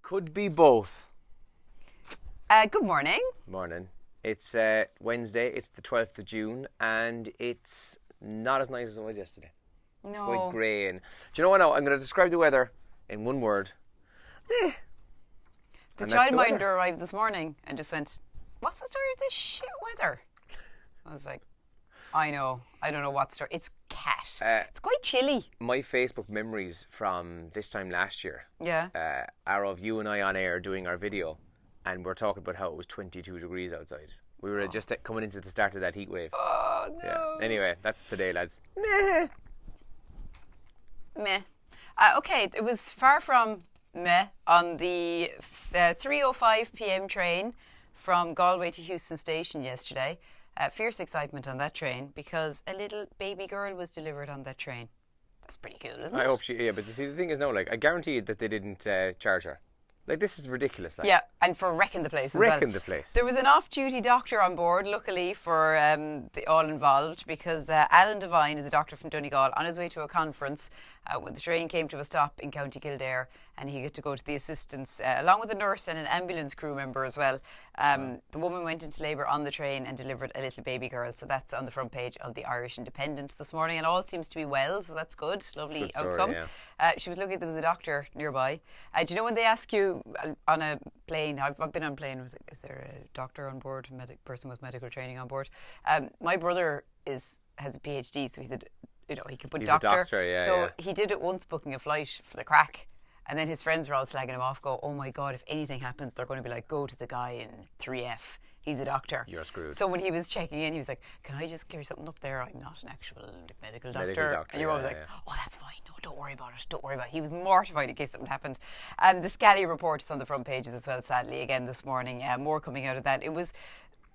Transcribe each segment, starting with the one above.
Could be both. Good morning. Morning. It's Wednesday, it's the 12th of June, and it's not as nice as it was yesterday. No. It's quite grey. And do you know what now? I'm going to describe the weather in one word. The childminder arrived this morning and just went, "What's the story with this shit weather?" I was like, I know. I don't know what story. It's cat. It's quite chilly. My Facebook memories from this time last year are of you and I on air doing our video, and we're talking about how it was 22 degrees outside. We were just coming into the start of that heat wave. Oh, no. Yeah. Anyway, that's today, lads. Meh. Okay, it was far from meh on the 3:05 p.m. train from Galway to Houston Station yesterday. Fierce excitement on that train because a little baby girl was delivered on that train. That's pretty cool, isn't it? I hope but see, the thing is now, I guarantee that they didn't charge her. This is ridiculous. Yeah, and for wrecking the place as well. Wrecking the place. There was an off-duty doctor on board, luckily for all involved, because Alan Devine is a doctor from Donegal on his way to a conference when the train came to a stop in County Kildare, and he had to go to the assistance along with a nurse and an ambulance crew member as well. The woman went into labour on the train and delivered a little baby girl, so that's on the front page of the Irish Independent this morning, and all seems to be well, so that's good. Lovely good story, outcome. Yeah. She was lucky there was a doctor nearby. Do you know when they ask you on a plane, I've been on a plane, is there a doctor on board, a person with medical training on board? My brother has a PhD, so he said, he can put doctor. He's a doctor, so he did it once, booking a flight for the crack. And then his friends were all slagging him off, oh my God, if anything happens, they're going to be like, go to the guy in 3F. He's a doctor. You're screwed. So when he was checking in, he was like, can I just carry something up there? I'm not an actual medical doctor. And you're always like, oh, that's fine. No, don't worry about it. Don't worry about it. He was mortified in case something happened. And the Scally report is on the front pages as well, sadly, again this morning. More coming out of that. It was...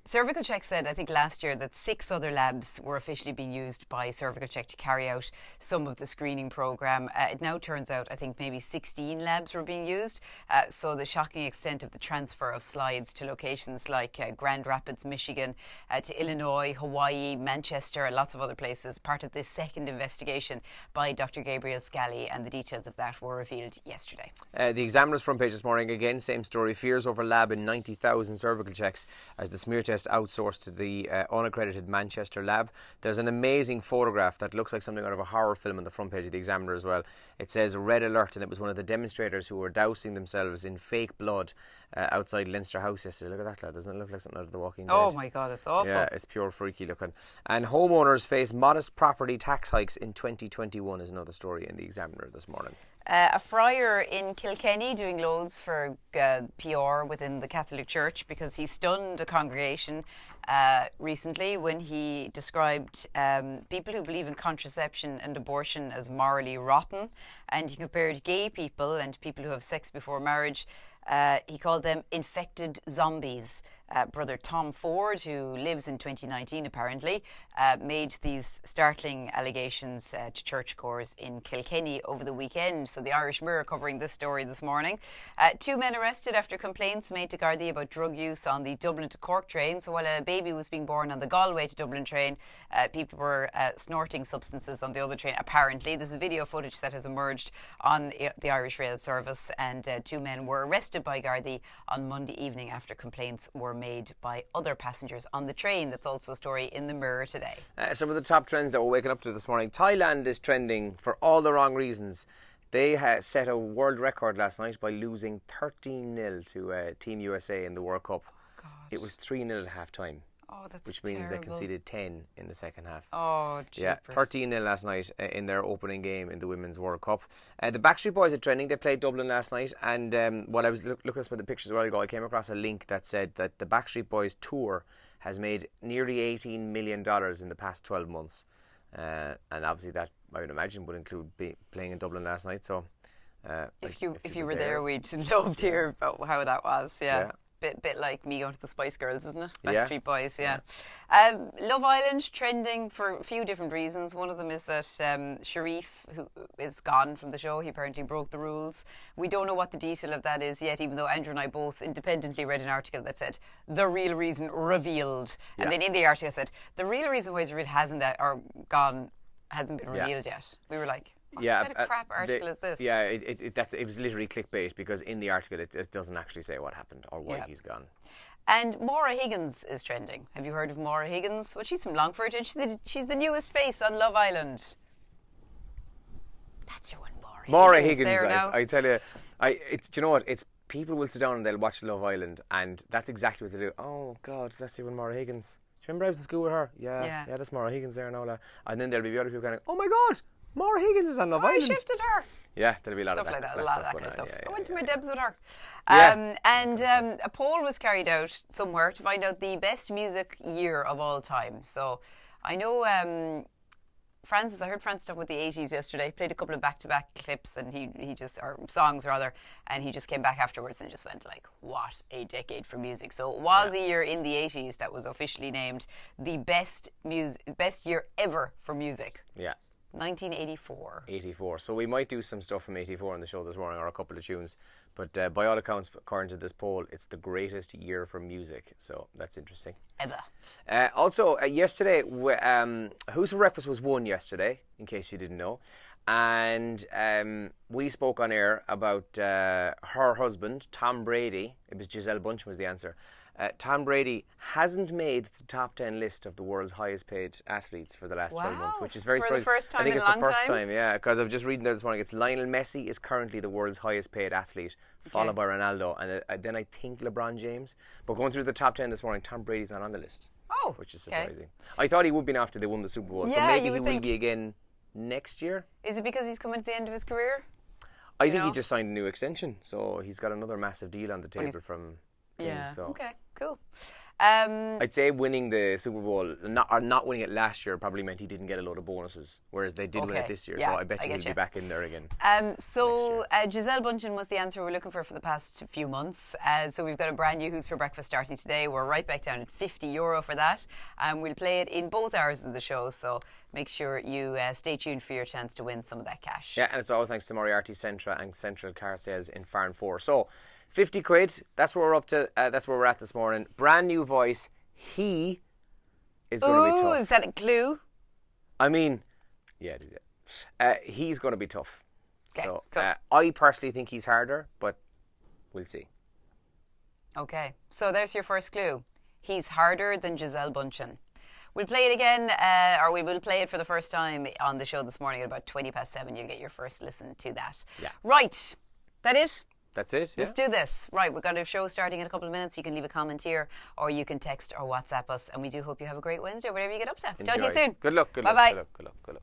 Cervical Check said, I think last year, that 6 other labs were officially being used by Cervical Check to carry out some of the screening programme. It now turns out, I think maybe 16 labs were being used. So the shocking extent of the transfer of slides to locations like Grand Rapids, Michigan, to Illinois, Hawaii, Manchester, and lots of other places, part of this second investigation by Dr. Gabriel Scally, and the details of that were revealed yesterday. The Examiner's front page this morning, again, same story. Fears over lab in 90,000 cervical checks as the smear test outsourced to the unaccredited Manchester lab. There's an amazing photograph that looks like something out of a horror film on the front page of the Examiner as well. It says red alert, and it was one of the demonstrators who were dousing themselves in fake blood outside Leinster House yesterday. Look at that, lad. Doesn't it look like something out of The Walking Dead? Oh my God, that's awful. Yeah, it's pure freaky looking. And homeowners face modest property tax hikes in 2021 is another story in the Examiner this morning. A friar in Kilkenny doing loads for PR within the Catholic Church because he stunned a congregation recently when he described people who believe in contraception and abortion as morally rotten, and he compared gay people and people who have sex before marriage. He called them infected zombies. Brother Tom Ford, who lives in 2019 apparently, made these startling allegations to churchgoers in Kilkenny over the weekend. So the Irish Mirror covering this story this morning. 2 men arrested after complaints made to Gardaí about drug use on the Dublin to Cork train. So while a baby was being born on the Galway to Dublin train, people were snorting substances on the other train, apparently. This is video footage that has emerged on the Irish Rail Service, and 2 men were arrested by Gardaí on Monday evening after complaints were made by other passengers on the train. That's also a story in the Mirror today. Some of the top trends that we're waking up to this morning. Thailand is trending for all the wrong reasons. They set a world record last night by losing 13-0 to Team USA in the World Cup. Oh, God. It was 3-0 at half time. Oh, that's which means terrible. They conceded 10 in the second half. Oh, jeepers. Yeah, 13-0 last night in their opening game in the Women's World Cup. The Backstreet Boys are trending. They played Dublin last night, and while I was looking at some of the pictures a while ago, I came across a link that said that the Backstreet Boys tour has made nearly $18 million in the past 12 months. And obviously that, I would imagine, would include playing in Dublin last night. So if you were there, we'd love to hear about how that was. Yeah. Bit like me going to the Spice Girls, isn't it? Backstreet Boys, yeah. Love Island trending for a few different reasons. One of them is that Sharif, who is gone from the show, he apparently broke the rules. We don't know what the detail of that is yet, even though Andrew and I both independently read an article that said the real reason revealed. And then in the article said the real reason why Sharif hasn't been revealed yet. We were like, What kind of crap article is this? Yeah, it was literally clickbait because in the article it doesn't actually say what happened or why he's gone. And Maura Higgins is trending. Have you heard of Maura Higgins? Well, she's from Longford and she's the newest face on Love Island. That's your one, Maura Higgins. I tell you, do you know what? It's people will sit down and they'll watch Love Island, and that's exactly what they do. Oh God, that's your one, Maura Higgins. Do you remember I was in school with her? Yeah, that's Maura Higgins there and all that. And then there'll be other people going, oh my God, Maura Higgins is on Love Island. I shifted her. Yeah, there'll be a lot stuff of that. Like that. A lot of that kind of stuff. I went to my yeah. debs with her. Yeah. A poll was carried out somewhere to find out the best music year of all time. So I know I heard Francis talking about the 80s yesterday. He played a couple of back-to-back clips and or songs rather, and he just came back afterwards and just went like, what a decade for music. So it was a year in the 80s that was officially named the best year ever for music. Yeah. 1984. 84. So we might do some stuff from 84 on the show this morning, or a couple of tunes. But by all accounts, according to this poll, it's the greatest year for music. So that's interesting. Ever. Also, yesterday, Who's for Breakfast was won yesterday, in case you didn't know. And we spoke on air about her husband, Tom Brady. It was Giselle Bündchen was the answer. Tom Brady hasn't made the top 10 list of the world's highest paid athletes for the last 12 months, which is very surprising. For the first time I think in it's a long the first time, yeah, because I've just reading there this morning. It's Lionel Messi is currently the world's highest paid athlete, followed by Ronaldo, and then I think LeBron James. But going through the top 10 this morning, Tom Brady's not on the list. Oh, which is surprising. I thought he would be after they won the Super Bowl, so maybe he will be again next year. Is it because he's coming to the end of his career? I think he just signed a new extension, so he's got another massive deal on the table from. Okay, cool. I'd say winning the Super Bowl, not winning it last year, probably meant he didn't get a load of bonuses, whereas they did win it this year. So I bet he'll be back in there again. Giselle Bündchen was the answer we're looking for the past few months. So we've got a brand new Who's for Breakfast starting today. We're right back down at €50 for that. We'll play it in both hours of the show, so make sure you stay tuned for your chance to win some of that cash. Yeah, and it's all thanks to Moriarty Centra and Central Car Sales in Farn 4. So 50 quid, that's where we're up to, that's where we're at this morning. Brand new voice, he is going to be tough. Is that a clue? I mean, yeah, it is. He's going to be tough. Okay, so cool. I personally think he's harder, but we'll see. Okay, so there's your first clue. He's harder than Giselle Bündchen. We'll play it again, or we will play it for the first time on the show this morning at about 7:20. You'll get your first listen to that. Yeah. Right, that it? That's it, yeah. Let's do this. Right, we've got a show starting in a couple of minutes. You can leave a comment here, or you can text or WhatsApp us. And we do hope you have a great Wednesday, whatever you get up to. Talk to you soon. Good luck. Bye-bye. Good luck.